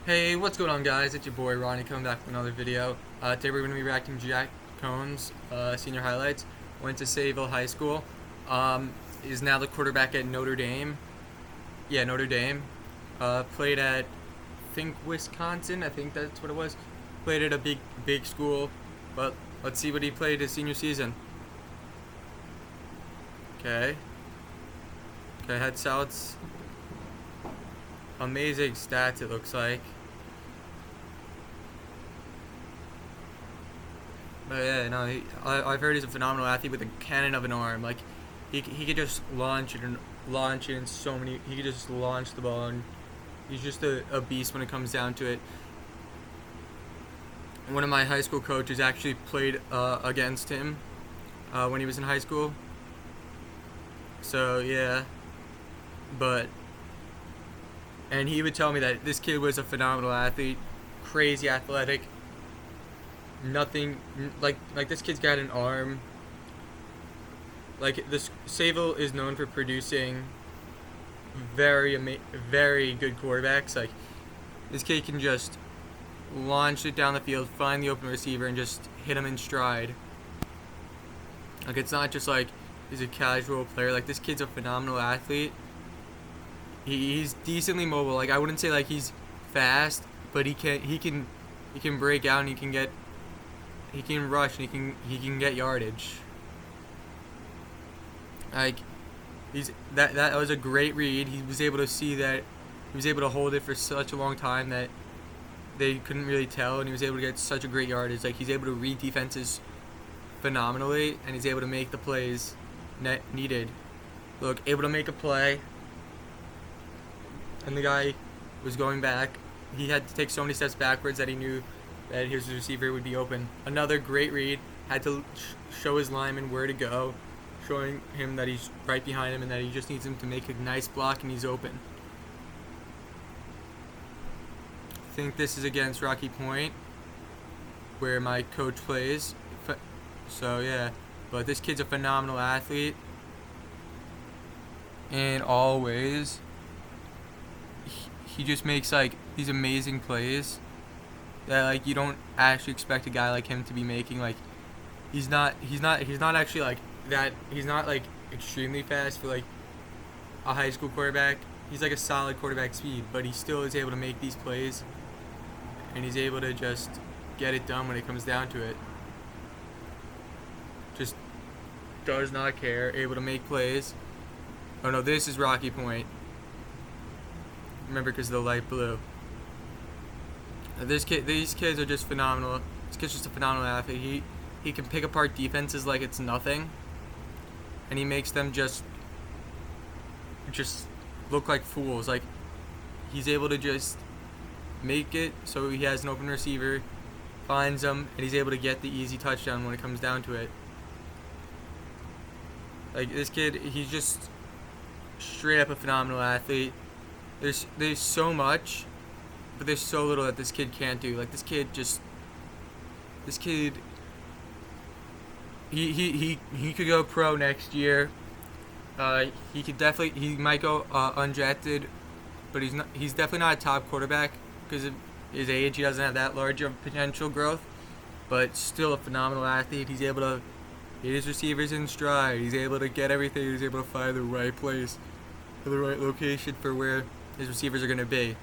Hey, what's going on, guys? It's your boy Ronnie coming back with another video. Today we're going to be reacting to Jack Coan's senior highlights. Went to Sayville High School. Is now the quarterback at Notre Dame. Yeah, Notre Dame. Played at, I think, Wisconsin. I think that's what it was. Played at a big school. But let's see what he played his senior season. Okay. Okay, had South's amazing stats, it looks like. But yeah, no, I've heard he's a phenomenal athlete with a cannon of an arm. Like, he could just launch it and launch it in so many. He could just launch the ball, and he's just a beast when it comes down to it. One of my high school coaches actually played against him when he was in high school. So yeah, and he would tell me that this kid was a phenomenal athlete, crazy athletic. Nothing like this kid's got an arm. Like, this Sayville is known for producing very good quarterbacks. Like, this kid can just launch it down the field, find the open receiver, and just hit him in stride. Like, it's not just like he's a casual player. Like, this kid's a phenomenal athlete. He's decently mobile. Like, I wouldn't say like he's fast, but he can break out, and he can rush, and he can get yardage. Like, that was a great read. He was able to see that. He was able to hold it for such a long time that they couldn't really tell, and he was able to get such a great yardage. Like, he's able to read defenses phenomenally, and he's able to make the plays needed. Look, able to make a play, and the guy was going back. He had to take so many steps backwards that he knew that his receiver would be open. Another great read. Had to show his lineman where to go, showing him that he's right behind him and that he just needs him to make a nice block and he's open. I think this is against Rocky Point, where my coach plays. So yeah, but this kid's a phenomenal athlete in all ways. He just makes like these amazing plays that like you don't actually expect a guy like him to be making. Like, he's not actually like that. He's not like extremely fast for like a high school quarterback. He's like a solid quarterback speed, but he still is able to make these plays, and he's able to just get it done when it comes down to it. Just does not care, able to make plays. Oh no, this is Rocky Point. Remember, because of the light blue. These kids are just phenomenal. This kid's just a phenomenal athlete. He can pick apart defenses like it's nothing, and he makes them just look like fools. Like, he's able to just make it so he has an open receiver, finds him, and he's able to get the easy touchdown when it comes down to it. Like, this kid, he's just straight up a phenomenal athlete. There's so much, but there's so little that this kid can't do. Like, this kid he could go pro next year. He might go undrafted, but he's definitely not a top quarterback because of his age. He doesn't have that large of potential growth, but still a phenomenal athlete. He's able to hit his receivers in stride. He's able to get everything. He's able to find the right place, or the right location for where his receivers are going to be.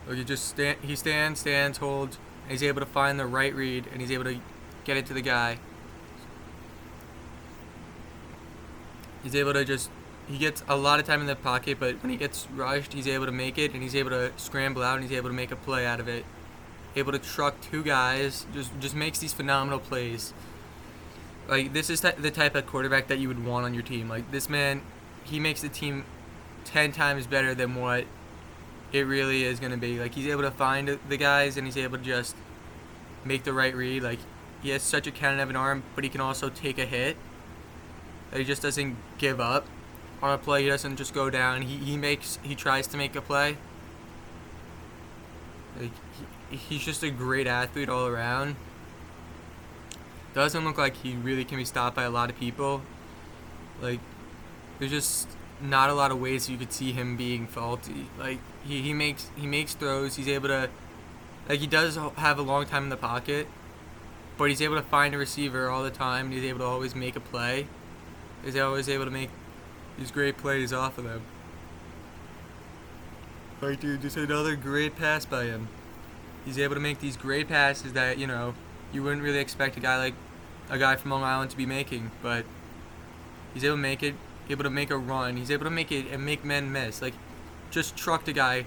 Look, he stands, holds, and he's able to find the right read, and he's able to get it to the guy. He's able to he gets a lot of time in the pocket, but when he gets rushed, he's able to make it, and he's able to scramble out, and he's able to make a play out of it. Able to truck two guys, just makes these phenomenal plays. Like, this is the type of quarterback that you would want on your team. Like, this man, he makes the team 10 times better than what it really is going to be. Like, he's able to find the guys, and he's able to just make the right read. Like, he has such a cannon of an arm, but he can also take a hit. He just doesn't give up on a play. He doesn't just go down. He tries to make a play. Like, he's just a great athlete all around. Doesn't look like he really can be stopped by a lot of people. Like, there's just not a lot of ways you could see him being faulty. Like he makes throws. He's able to, like, he does have a long time in the pocket, but he's able to find a receiver all the time. And he's able to always make a play. He's always able to make these great plays off of them. Like, dude, just another great pass by him. He's able to make these great passes that, you wouldn't really expect a guy from Long Island to be making, but he's able to make it, able to make a run. He's able to make it and make men miss. Like, just trucked a guy,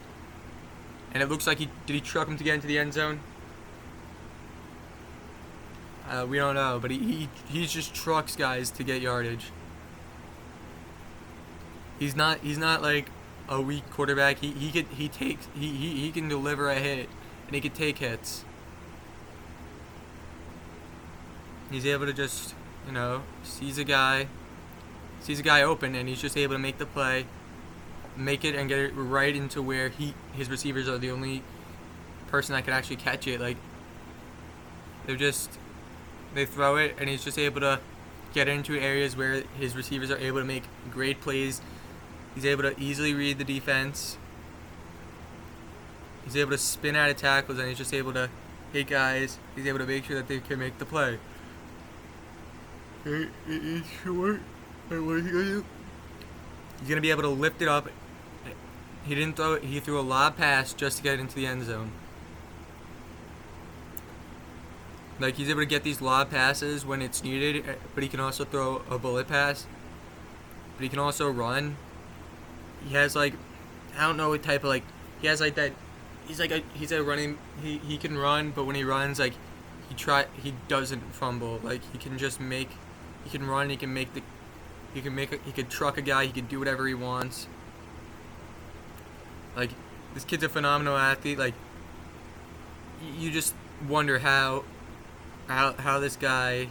and it looks like did he truck him to get into the end zone? We don't know, but he just trucks guys to get yardage. He's not like a weak quarterback. He can deliver a hit, and he can take hits. He's able to just, sees a guy open, and he's just able to make the play, make it, and get it right into where his receivers are the only person that can actually catch it. Like, they throw it, and he's just able to get into areas where his receivers are able to make great plays. He's able to easily read the defense. He's able to spin out of tackles, and he's just able to hit guys. He's able to make sure that they can make the play. He's short. And what is he going to do? He's going to be able to lift it up. He didn't throw it. He threw a lob pass just to get into the end zone. Like, he's able to get these lob passes when it's needed, but he can also throw a bullet pass. But he can also run. He has, like, I don't know what type of, like, he has, like, that, he's a running, he can run, but when he runs, like, he doesn't fumble. Like, he can run, he could truck a guy, he could do whatever he wants. Like, this kid's a phenomenal athlete. Like, you just wonder how this guy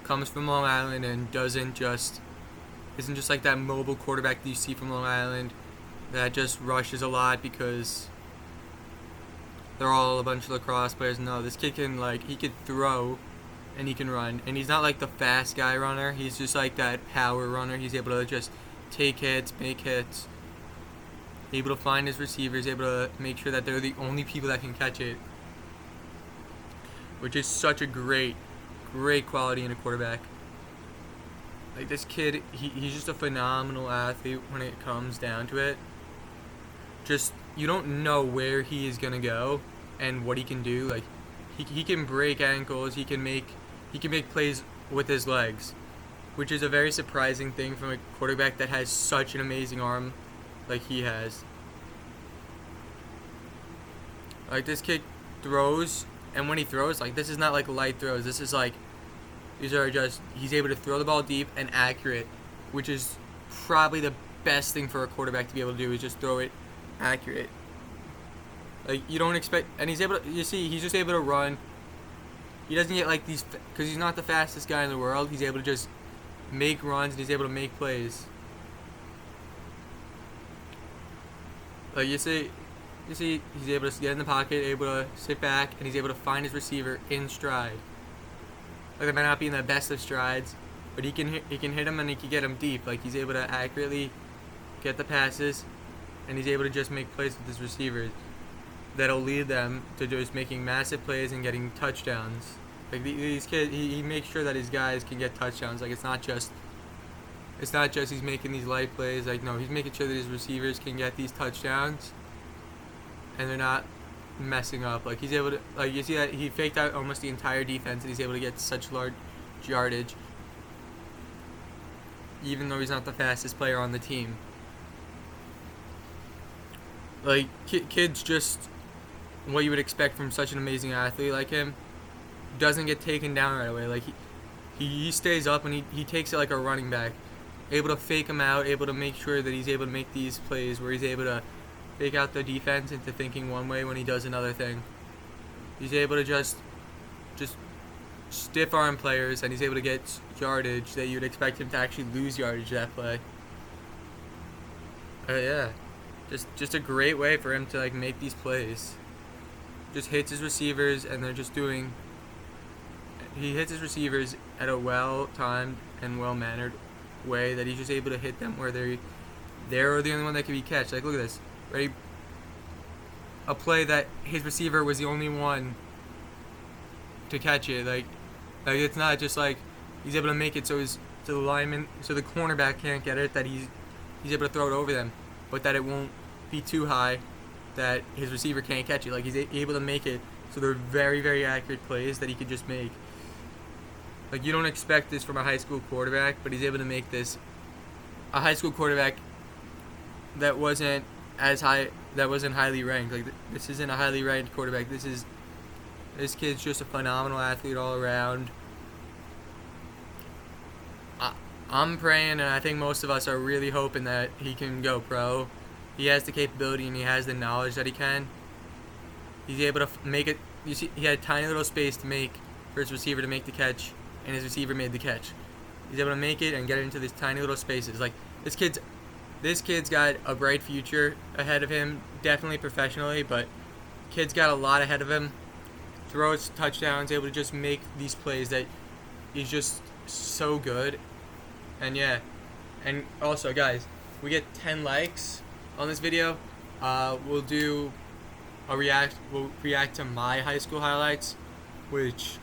comes from Long Island and isn't just like that mobile quarterback that you see from Long Island that just rushes a lot because they're all a bunch of lacrosse players. No, this kid he could throw and he can run. And he's not like the fast guy runner. He's just like that power runner. He's able to just take hits, make hits, able to find his receivers, able to make sure that they're the only people that can catch it, which is such a great quality in a quarterback. Like, this kid, he's just a phenomenal athlete when it comes down to it. Just, you don't know where he is going to go and what he can do. Like, he can break ankles, he can make plays with his legs, which is a very surprising thing from a quarterback that has such an amazing arm like he has. Like, this kid throws, and when he throws, like, this is not like light throws. This is like, these are just, he's able to throw the ball deep and accurate, which is probably the best thing for a quarterback to be able to do, is just throw it accurate. Like, you don't expect, and he's able to, you see, he's just able to run. He doesn't get like these, because he's not the fastest guy in the world. He's able to just make runs, and he's able to make plays. Like, you see, he's able to get in the pocket, able to sit back, and he's able to find his receiver in stride. Like, they might not be in the best of strides, but he can hit him, and he can get him deep. Like, he's able to accurately get the passes, and he's able to just make plays with his receivers that'll lead them to just making massive plays and getting touchdowns. Like, these kids, he makes sure that his guys can get touchdowns. Like, it's not just he's making these light plays. Like, no, he's making sure that his receivers can get these touchdowns, and they're not messing up. Like, he's able to, like, you see that he faked out almost the entire defense, and he's able to get such large yardage, even though he's not the fastest player on the team. Like, kids, just what you would expect from such an amazing athlete like him, doesn't get taken down right away. Like, he stays up, and he takes it like a running back, able to fake him out, able to make sure that he's able to make these plays where he's able to fake out the defense into thinking one way when he does another thing. He's able to just stiff arm players, and he's able to get yardage that you'd expect him to actually lose yardage that play. Yeah, just a great way for him to, like, make these plays. Just hits his receivers, and they're just he hits his receivers at a well-timed and well-mannered way that he's just able to hit them where they're the only one that can be catched. Like, look at this. Ready? A play that his receiver was the only one to catch it. Like it's not just like he's able to make it so the lineman, so the cornerback can't get it, that he's able to throw it over them, but that it won't be too high that his receiver can't catch it. Like, he's able to make it so they're very, very accurate plays that he could just make. Like, you don't expect this from a high school quarterback, but he's able to make this. A high school quarterback that wasn't highly ranked. Like, this isn't a highly ranked quarterback. This kid's just a phenomenal athlete all around. I'm praying, and I think most of us are really hoping that he can go pro. He has the capability and he has the knowledge that he can. He's able to make it. You see, he had a tiny little space to make for his receiver to make the catch, and his receiver made the catch. He's able to make it and get it into these tiny little spaces. Like, this kid's got a bright future ahead of him, definitely professionally, but kid's got a lot ahead of him. Throws touchdowns, able to just make these plays that he's just so good. And yeah, and also, guys, we get 10 likes on this video, we'll react to my high school highlights, which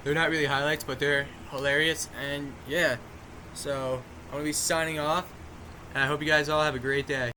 they're not really highlights, but they're hilarious. And yeah, so I'm gonna be signing off, and I hope you guys all have a great day.